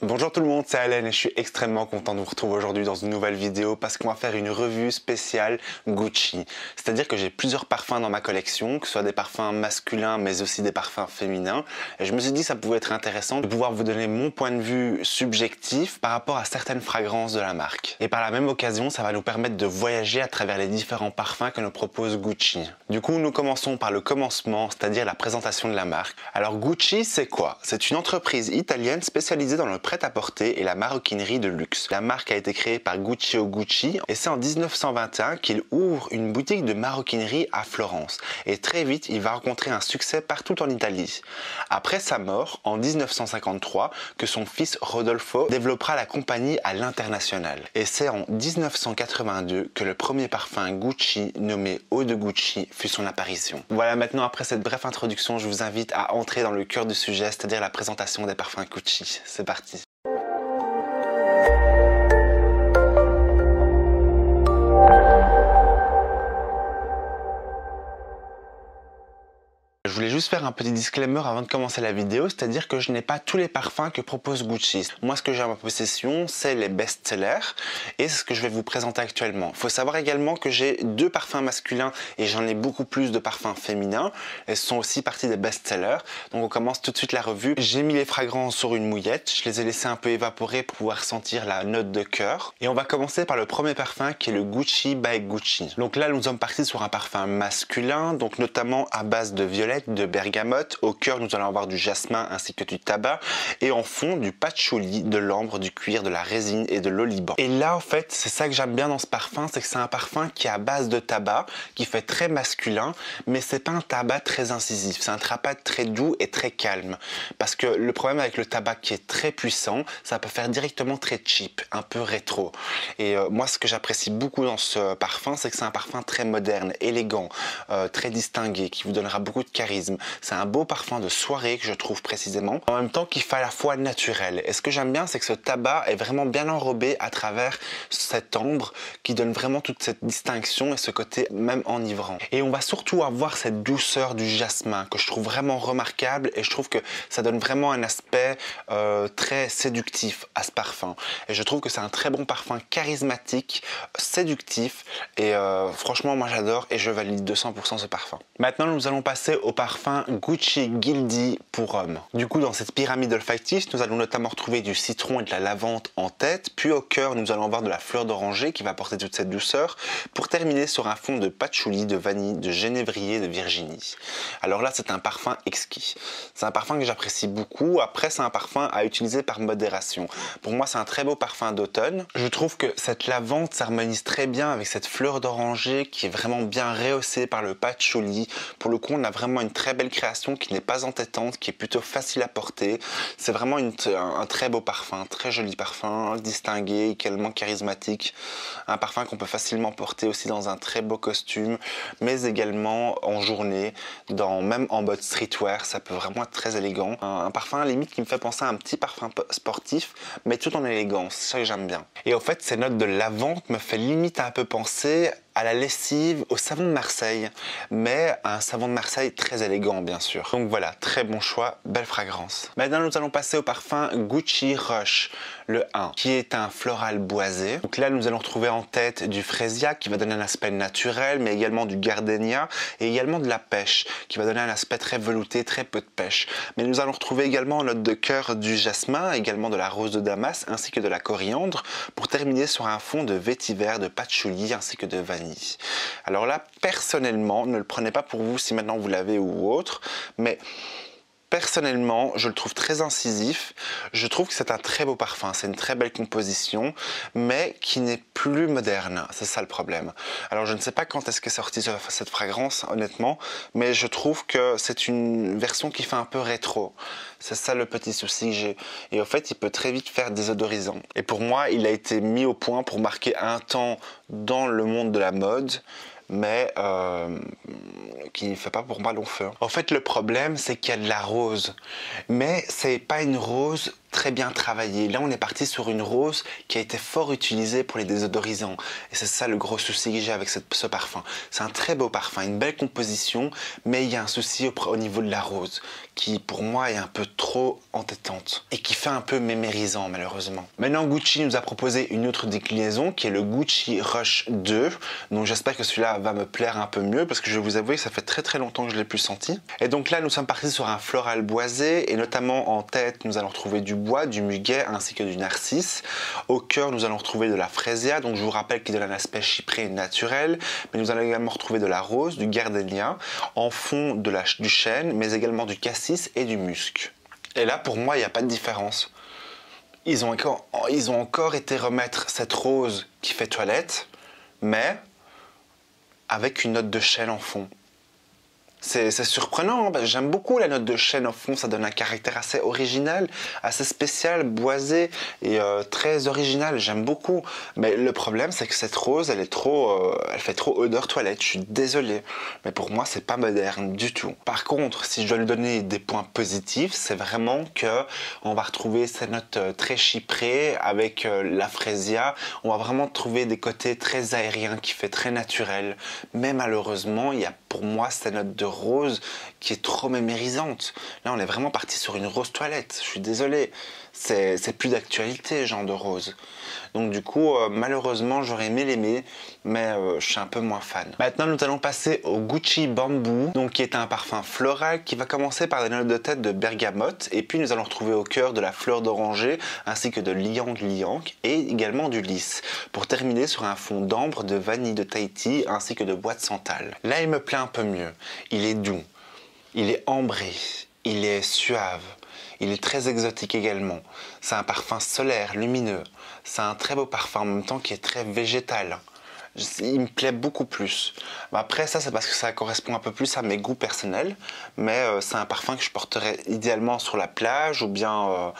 Bonjour tout le monde, c'est Allen et je suis extrêmement content de vous retrouver aujourd'hui dans une nouvelle vidéo parce qu'on va faire une revue spéciale Gucci. C'est-à-dire que j'ai plusieurs parfums dans ma collection, que ce soit des parfums masculins mais aussi des parfums féminins. Et je me suis dit que ça pouvait être intéressant de pouvoir vous donner mon point de vue subjectif par rapport à certaines fragrances de la marque. Et par la même occasion, ça va nous permettre de voyager à travers les différents parfums que nous propose Gucci. Du coup, nous commençons par le commencement, c'est-à-dire la présentation de la marque. Alors Gucci, c'est quoi? C'est une entreprise italienne spécialisée dans le prêt-à-porter et la maroquinerie de luxe. La marque a été créée par Guccio Gucci et c'est en 1921 qu'il ouvre une boutique de maroquinerie à Florence. Et très vite, il va rencontrer un succès partout en Italie. Après sa mort, en 1953, que son fils Rodolfo développera la compagnie à l'international. Et c'est en 1982 que le premier parfum Gucci nommé Eau de Gucci fut son apparition. Voilà, maintenant après cette brève introduction, je vous invite à entrer dans le cœur du sujet, c'est-à-dire la présentation des parfums Gucci. C'est parti. Je voulais juste faire un petit disclaimer avant de commencer la vidéo, c'est-à-dire que je n'ai pas tous les parfums que propose Gucci. Moi, ce que j'ai en ma possession, c'est les best-sellers et c'est ce que je vais vous présenter actuellement. Il faut savoir également que j'ai deux parfums masculins et j'en ai beaucoup plus de parfums féminins. Elles sont aussi partie des best-sellers. Donc on commence tout de suite la revue. J'ai mis les fragrances sur une mouillette, je les ai laissées un peu évaporer pour pouvoir sentir la note de cœur. Et on va commencer par le premier parfum qui est le Gucci by Gucci. Donc là, nous sommes partis sur un parfum masculin, donc notamment à base de violette, de bergamote. Au cœur, nous allons avoir du jasmin ainsi que du tabac. Et en fond, du patchouli, de l'ambre, du cuir, de la résine et de l'oliban. Et là, en fait, c'est ça que j'aime bien dans ce parfum, c'est que c'est un parfum qui est à base de tabac, qui fait très masculin, mais c'est pas un tabac très incisif. C'est un tabac très doux et très calme. Parce que le problème avec le tabac qui est très puissant, ça peut faire directement très cheap, un peu rétro. Et moi, ce que j'apprécie beaucoup dans ce parfum, c'est que c'est un parfum très moderne, élégant, très distingué, qui vous donnera beaucoup de charisme. C'est un beau parfum de soirée que je trouve précisément, en même temps qu'il fait à la fois naturel. Et ce que j'aime bien, c'est que ce tabac est vraiment bien enrobé à travers cette ambre qui donne vraiment toute cette distinction et ce côté même enivrant. Et on va surtout avoir cette douceur du jasmin que je trouve vraiment remarquable et je trouve que ça donne vraiment un aspect très séductif à ce parfum. Et je trouve que c'est un très bon parfum charismatique, séductif et franchement moi j'adore et je valide 200% ce parfum. Maintenant nous allons passer au parfum Gucci Guilty pour homme. Du coup, dans cette pyramide olfactive, nous allons notamment retrouver du citron et de la lavande en tête, puis au cœur, nous allons avoir de la fleur d'oranger qui va apporter toute cette douceur, pour terminer sur un fond de patchouli, de vanille, de genévrier, de Virginie. Alors là, c'est un parfum exquis. C'est un parfum que j'apprécie beaucoup. Après, c'est un parfum à utiliser par modération. Pour moi, c'est un très beau parfum d'automne. Je trouve que cette lavande s'harmonise très bien avec cette fleur d'oranger qui est vraiment bien rehaussée par le patchouli. Pour le coup, on a vraiment une très belle création qui n'est pas entêtante, qui est plutôt facile à porter. C'est vraiment un très beau parfum, très joli parfum, distingué, également charismatique. Un parfum qu'on peut facilement porter aussi dans un très beau costume, mais également en journée, même en mode streetwear, ça peut vraiment être très élégant. Un parfum limite qui me fait penser à un petit parfum sportif, mais tout en élégance, c'est ça que j'aime bien. Et au fait, ces notes de lavande me fait limite un peu penser à la lessive, au savon de Marseille, mais un savon de Marseille très élégant bien sûr. Donc voilà, très bon choix, belle fragrance. Maintenant nous allons passer au parfum Gucci Rush, le 1, qui est un floral boisé. Donc là nous allons retrouver en tête du frésia qui va donner un aspect naturel, mais également du gardénia et également de la pêche qui va donner un aspect très velouté, très peu de pêche. Mais nous allons retrouver également en note de cœur du jasmin, également de la rose de Damas ainsi que de la coriandre pour terminer sur un fond de vétiver, de patchouli ainsi que de vanille. Alors là, personnellement, ne le prenez pas pour vous si maintenant vous l'avez ou autre, mais personnellement, je le trouve très incisif. Je trouve que c'est un très beau parfum, c'est une très belle composition, mais qui n'est plus moderne. C'est ça le problème. Alors je ne sais pas quand est-ce qu'est sortie cette fragrance, honnêtement, mais je trouve que c'est une version qui fait un peu rétro. C'est ça le petit souci que j'ai. Et au fait, il peut très vite faire désodorisant. Et pour moi, il a été mis au point pour marquer un temps dans le monde de la mode, mais qui ne fait pas pour moi long feu. En fait, le problème, c'est qu'il y a de la rose, mais c'est pas une rose très bien travaillé. Là, on est parti sur une rose qui a été fort utilisée pour les désodorisants. Et c'est ça le gros souci que j'ai avec ce parfum. C'est un très beau parfum, une belle composition, mais il y a un souci au niveau de la rose, qui pour moi est un peu trop entêtante et qui fait un peu mémérisant malheureusement. Maintenant, Gucci nous a proposé une autre déclinaison qui est le Gucci Rush 2. Donc j'espère que celui-là va me plaire un peu mieux parce que je vais vous avouer que ça fait très longtemps que je l'ai plus senti. Et donc là, nous sommes partis sur un floral boisé et notamment en tête, nous allons retrouver du bois, du muguet ainsi que du narcisse. Au cœur, nous allons retrouver de la frésia, donc je vous rappelle qu'il donne un aspect chypré naturel, mais nous allons également retrouver de la rose, du gardénia, en fond du chêne, mais également du cassis et du musc. Et là, pour moi, il n'y a pas de différence. Ils ont encore été remettre cette rose qui fait toilette, mais avec une note de chêne en fond. C'est surprenant, hein. J'aime beaucoup la note de chêne au fond, ça donne un caractère assez original, assez spécial, boisé et très original, j'aime beaucoup. Mais le problème c'est que cette rose, elle fait trop odeur toilette, je suis désolé. Mais pour moi c'est pas moderne du tout. Par contre, si je dois lui donner des points positifs, c'est vraiment que on va retrouver cette note très chyprée avec la frésia. On va vraiment trouver des côtés très aériens qui fait très naturel. Mais malheureusement, il y a pour moi cette note de rose qui est trop mémérisante. Là, on est vraiment parti sur une rose toilette. Je suis désolé. C'est plus d'actualité, genre de rose. Donc du coup, malheureusement, j'aurais aimé l'aimer, mais je suis un peu moins fan. Maintenant, nous allons passer au Gucci Bamboo, donc qui est un parfum floral qui va commencer par des notes de tête de bergamote, et puis nous allons retrouver au cœur de la fleur d'oranger, ainsi que de liang et également du lys, pour terminer sur un fond d'ambre, de vanille de Tahiti, ainsi que de bois de santal. Là, il me plaît un peu mieux. Il est doux, il est ambré, il est suave. Il est très exotique également. C'est un parfum solaire, lumineux. C'est un très beau parfum en même temps qui est très végétal. Il me plaît beaucoup plus. Après ça, c'est parce que ça correspond un peu plus à mes goûts personnels. Mais c'est un parfum que je porterais idéalement sur la plage ou bien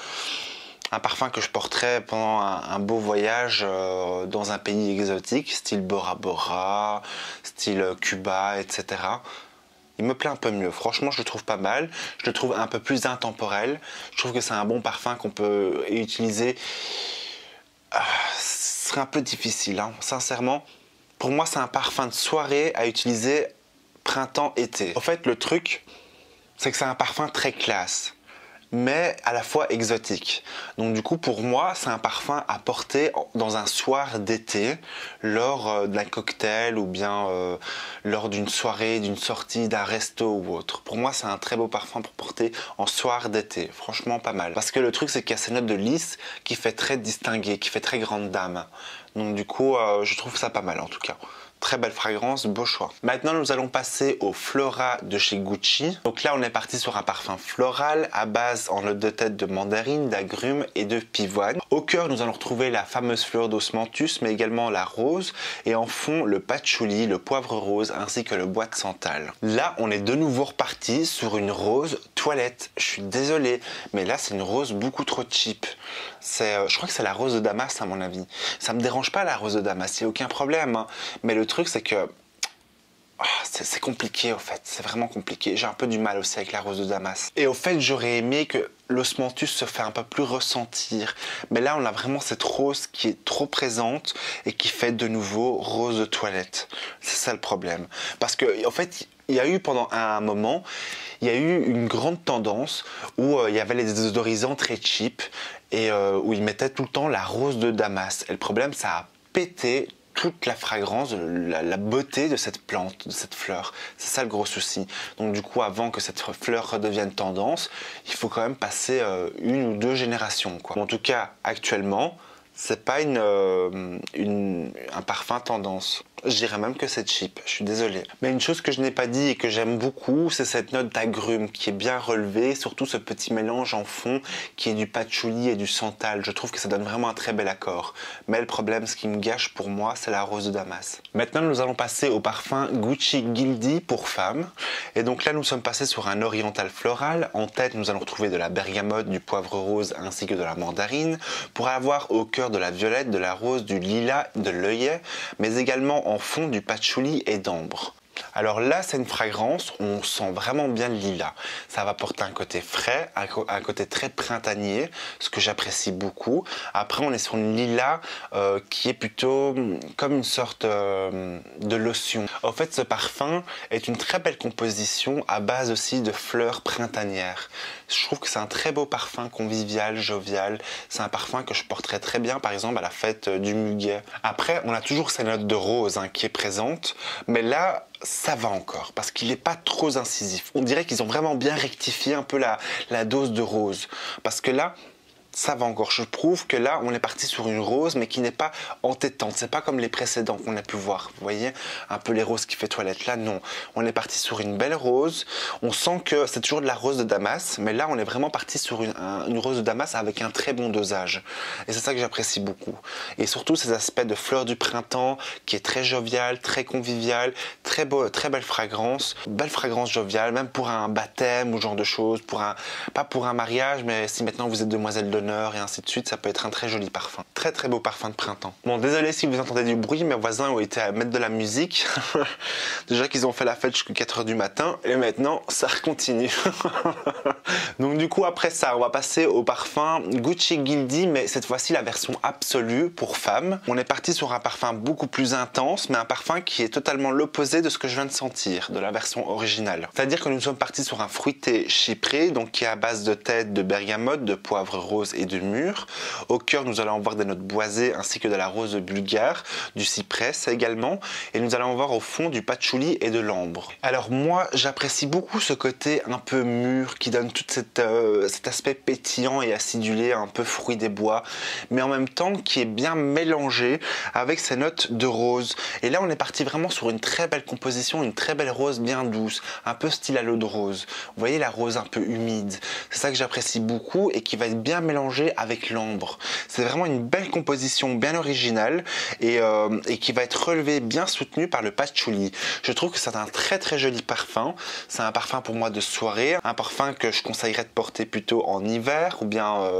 un parfum que je porterais pendant un beau voyage dans un pays exotique, style Bora Bora, style Cuba, etc. Il me plaît un peu mieux. Franchement, je le trouve pas mal. Je le trouve un peu plus intemporel. Je trouve que c'est un bon parfum qu'on peut utiliser. Ce serait un peu difficile, hein. Sincèrement. Pour moi, c'est un parfum de soirée à utiliser printemps-été. En fait, le truc, c'est que c'est un parfum très classe, mais à la fois exotique. Donc du coup, pour moi, c'est un parfum à porter dans un soir d'été, lors d'un cocktail ou bien lors d'une soirée, d'une sortie, d'un resto ou autre. Pour moi, c'est un très beau parfum pour porter en soir d'été. Franchement, pas mal. Parce que le truc, c'est qu'il y a ces notes de lys qui fait très distingué, qui fait très grande dame. Donc du coup, je trouve ça pas mal en tout cas. Très belle fragrance, beau choix. Maintenant, nous allons passer au Flora de chez Gucci. Donc là, on est parti sur un parfum floral à base en note de tête de mandarine, d'agrumes et de pivoine. Au cœur, nous allons retrouver la fameuse fleur d'osmanthus, mais également la rose. Et en fond, le patchouli, le poivre rose, ainsi que le bois de santal. Là, on est de nouveau reparti sur une rose toilette. Je suis désolé, mais là, c'est une rose beaucoup trop cheap. Je crois que c'est la rose de Damas, à mon avis. Ça me dérange pas, la rose de Damas, il n'y a aucun problème. Hein. Mais le truc, c'est que c'est compliqué, au fait. C'est vraiment compliqué. J'ai un peu du mal aussi avec la rose de Damas. Et au fait, j'aurais aimé que l'osmanthus se fait un peu plus ressentir. Mais là, on a vraiment cette rose qui est trop présente et qui fait de nouveau rose de toilette. C'est ça le problème. Parce que, en fait, il y a eu pendant un moment, il y a eu une grande tendance où il y avait les désodorisants très cheap et où ils mettaient tout le temps la rose de Damas. Et le problème, ça a pété toute la fragrance, la beauté de cette plante, de cette fleur. C'est ça le gros souci. Donc du coup, avant que cette fleur redevienne tendance, il faut quand même passer une ou deux générations, quoi. En tout cas, actuellement, c'est pas un parfum tendance. Je dirais même que c'est cheap, je suis désolé. Mais une chose que je n'ai pas dit et que j'aime beaucoup, c'est cette note d'agrumes qui est bien relevée, surtout ce petit mélange en fond qui est du patchouli et du santal. Je trouve que ça donne vraiment un très bel accord. Mais le problème, ce qui me gâche pour moi, c'est la rose de Damas. Maintenant, nous allons passer au parfum Gucci Gildi pour femmes. Et donc là, nous sommes passés sur un oriental floral. En tête, nous allons retrouver de la bergamote, du poivre rose ainsi que de la mandarine. Pour avoir au cœur de la violette, de la rose, du lilas, de l'œillet, mais également en fond du patchouli et d'ambre. Alors là, c'est une fragrance où on sent vraiment bien le lilas. Ça va apporter un côté frais, un côté très printanier, ce que j'apprécie beaucoup. Après, on est sur une lilas qui est plutôt comme une sorte de lotion. En fait, ce parfum est une très belle composition à base aussi de fleurs printanières. Je trouve que c'est un très beau parfum convivial, jovial. C'est un parfum que je porterais très bien, par exemple, à la fête du muguet. Après, on a toujours cette note de rose qui est présente, mais là, ça va encore, parce qu'il n'est pas trop incisif. On dirait qu'ils ont vraiment bien rectifié un peu la dose de rose. Parce que là, ça va encore. Je trouve que là, on est parti sur une rose, mais qui n'est pas entêtante. C'est pas comme les précédents qu'on a pu voir. Vous voyez, un peu les roses qui fait toilette. Là, non. On est parti sur une belle rose. On sent que c'est toujours de la rose de Damas, mais là, on est vraiment parti sur une rose de Damas avec un très bon dosage. Et c'est ça que j'apprécie beaucoup. Et surtout, ces aspects de fleurs du printemps, qui est très jovial, très convivial, très beau, très belle fragrance joviale, même pour un baptême ou ce genre de choses. Pas pour un mariage, mais si maintenant vous êtes demoiselle de et ainsi de suite, ça peut être un très joli parfum. Très très beau parfum de printemps. Bon, désolé si vous entendez du bruit, mes voisins ont été à mettre de la musique. Déjà qu'ils ont fait la fête jusqu'à 4 h du matin, et maintenant ça continue. Donc du coup, après ça, on va passer au parfum Gucci Guilty, mais cette fois-ci la version absolue pour femmes. On est parti sur un parfum beaucoup plus intense, mais un parfum qui est totalement l'opposé de ce que je viens de sentir, de la version originale. C'est-à-dire que nous sommes partis sur un fruité chypré, donc qui est à base de tête de bergamote, de poivre rose et de mûre. Au cœur, nous allons avoir des notes boisées ainsi que de la rose bulgare, du cyprès également, et nous allons avoir au fond du patchouli et de l'ambre. Alors moi, j'apprécie beaucoup ce côté un peu mûr qui donne tout cet aspect pétillant et acidulé, un peu fruit des bois, mais en même temps qui est bien mélangé avec ces notes de rose. Et là, on est parti vraiment sur une très belle composition, une très belle rose bien douce, un peu style à l'eau de rose. Vous voyez la rose un peu humide. C'est ça que j'apprécie beaucoup et qui va être bien mélangé avec l'ambre. C'est vraiment une belle composition bien originale et qui va être relevée, bien soutenue par le patchouli. Je trouve que c'est un très très joli parfum. C'est un parfum pour moi de soirée, un parfum que je conseillerais de porter plutôt en hiver ou bien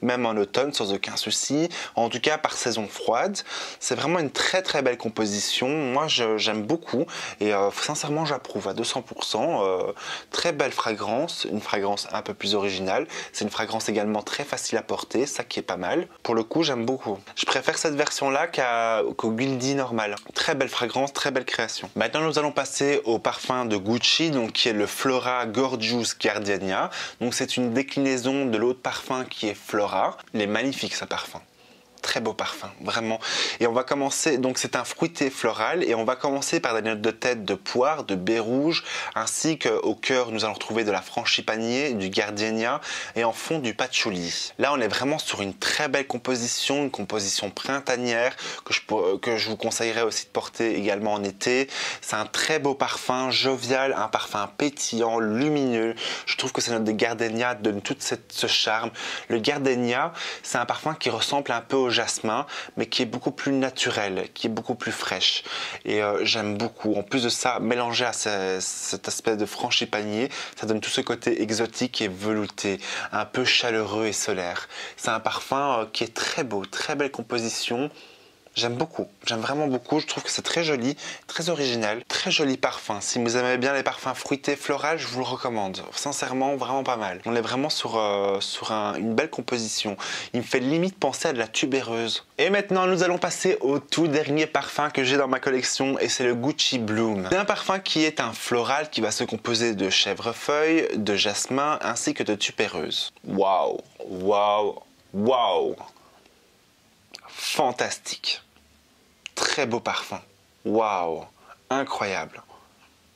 même en automne sans aucun souci. En tout cas par saison froide. C'est vraiment une très très belle composition. Moi j'aime beaucoup et sincèrement j'approuve à 200%. Très belle fragrance, une fragrance un peu plus originale. C'est une fragrance également très facile à porter, ça qui est pas mal. Pour le coup, j'aime beaucoup. Je préfère cette version-là qu'au Guilty normal. Très belle fragrance, très belle création. Maintenant, nous allons passer au parfum de Gucci, donc qui est le Flora Gorgeous Gardenia. Donc c'est une déclinaison de l'autre parfum qui est Flora. Il est magnifique ce parfum. Très beau parfum, vraiment. Et on va commencer, donc c'est un fruité floral, et on va commencer par des notes de tête de poire, de baie rouge, ainsi qu'au cœur, nous allons retrouver de la frangipanier, du gardenia, et en fond du patchouli. Là, on est vraiment sur une très belle composition, une composition printanière, que je vous conseillerais aussi de porter également en été. C'est un très beau parfum, jovial, un parfum pétillant, lumineux. Je trouve que ces notes de gardenia donnent tout ce charme. Le gardenia, c'est un parfum qui ressemble un peu au jasmin, mais qui est beaucoup plus naturel, qui est beaucoup plus fraîche. Et j'aime beaucoup. En plus de ça, mélangé à cet aspect de frangipanier, ça donne tout ce côté exotique et velouté, un peu chaleureux et solaire. C'est un parfum qui est très beau, très belle composition. J'aime beaucoup, j'aime vraiment beaucoup, je trouve que c'est très joli, très original, très joli parfum. Si vous aimez bien les parfums fruités, floraux, je vous le recommande. Sincèrement, vraiment pas mal. On est vraiment sur une belle composition. Il me fait limite penser à de la tubéreuse. Et maintenant, nous allons passer au tout dernier parfum que j'ai dans ma collection et c'est le Gucci Bloom. C'est un parfum qui est un floral qui va se composer de chèvrefeuille, de jasmin ainsi que de tubéreuse. Waouh, waouh, waouh! Fantastique. Très beau parfum. Waouh, incroyable.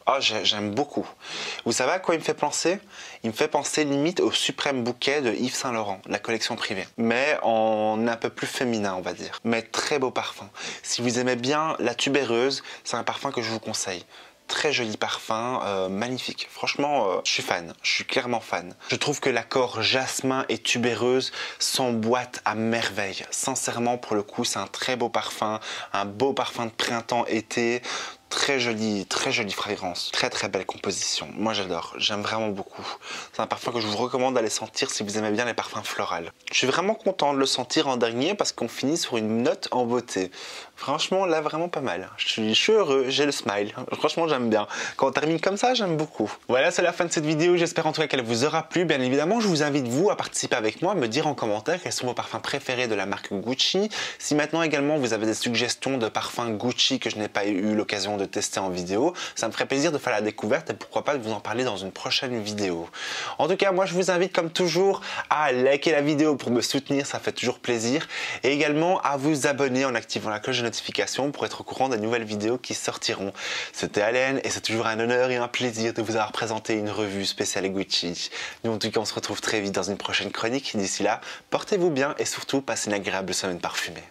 Oh, j'aime beaucoup. Vous savez à quoi il me fait penser? Il me fait penser limite au suprême bouquet de Yves Saint Laurent, la collection privée. Mais en un peu plus féminin, on va dire. Mais très beau parfum. Si vous aimez bien la tubéreuse, c'est un parfum que je vous conseille. Très joli parfum, magnifique. Franchement, je suis fan, je suis clairement fan. Je trouve que l'accord jasmin et tubéreuse s'emboîtent à merveille. Sincèrement, pour le coup, c'est un très beau parfum de printemps-été. très jolie fragrance. Très belle composition. Moi j'adore, j'aime vraiment beaucoup. C'est un parfum que je vous recommande d'aller sentir si vous aimez bien les parfums floraux. Je suis vraiment content de le sentir en dernier parce qu'on finit sur une note en beauté. Franchement là vraiment pas mal. Je suis heureux, j'ai le smile. Franchement j'aime bien. Quand on termine comme ça, j'aime beaucoup. Voilà, c'est la fin de cette vidéo. J'espère en tout cas qu'elle vous aura plu. Bien évidemment, je vous invite vous à participer avec moi, à me dire en commentaire quels sont vos parfums préférés de la marque Gucci. Si maintenant également vous avez des suggestions de parfums Gucci que je n'ai pas eu l'occasion de tester en vidéo, ça me ferait plaisir de faire la découverte et pourquoi pas de vous en parler dans une prochaine vidéo. En tout cas, moi je vous invite comme toujours à liker la vidéo pour me soutenir, ça fait toujours plaisir, et également à vous abonner en activant la cloche de notification pour être au courant des nouvelles vidéos qui sortiront. C'était Allen et c'est toujours un honneur et un plaisir de vous avoir présenté une revue spéciale Gucci. Nous en tout cas on se retrouve très vite dans une prochaine chronique. D'ici là, portez-vous bien et surtout passez une agréable semaine parfumée.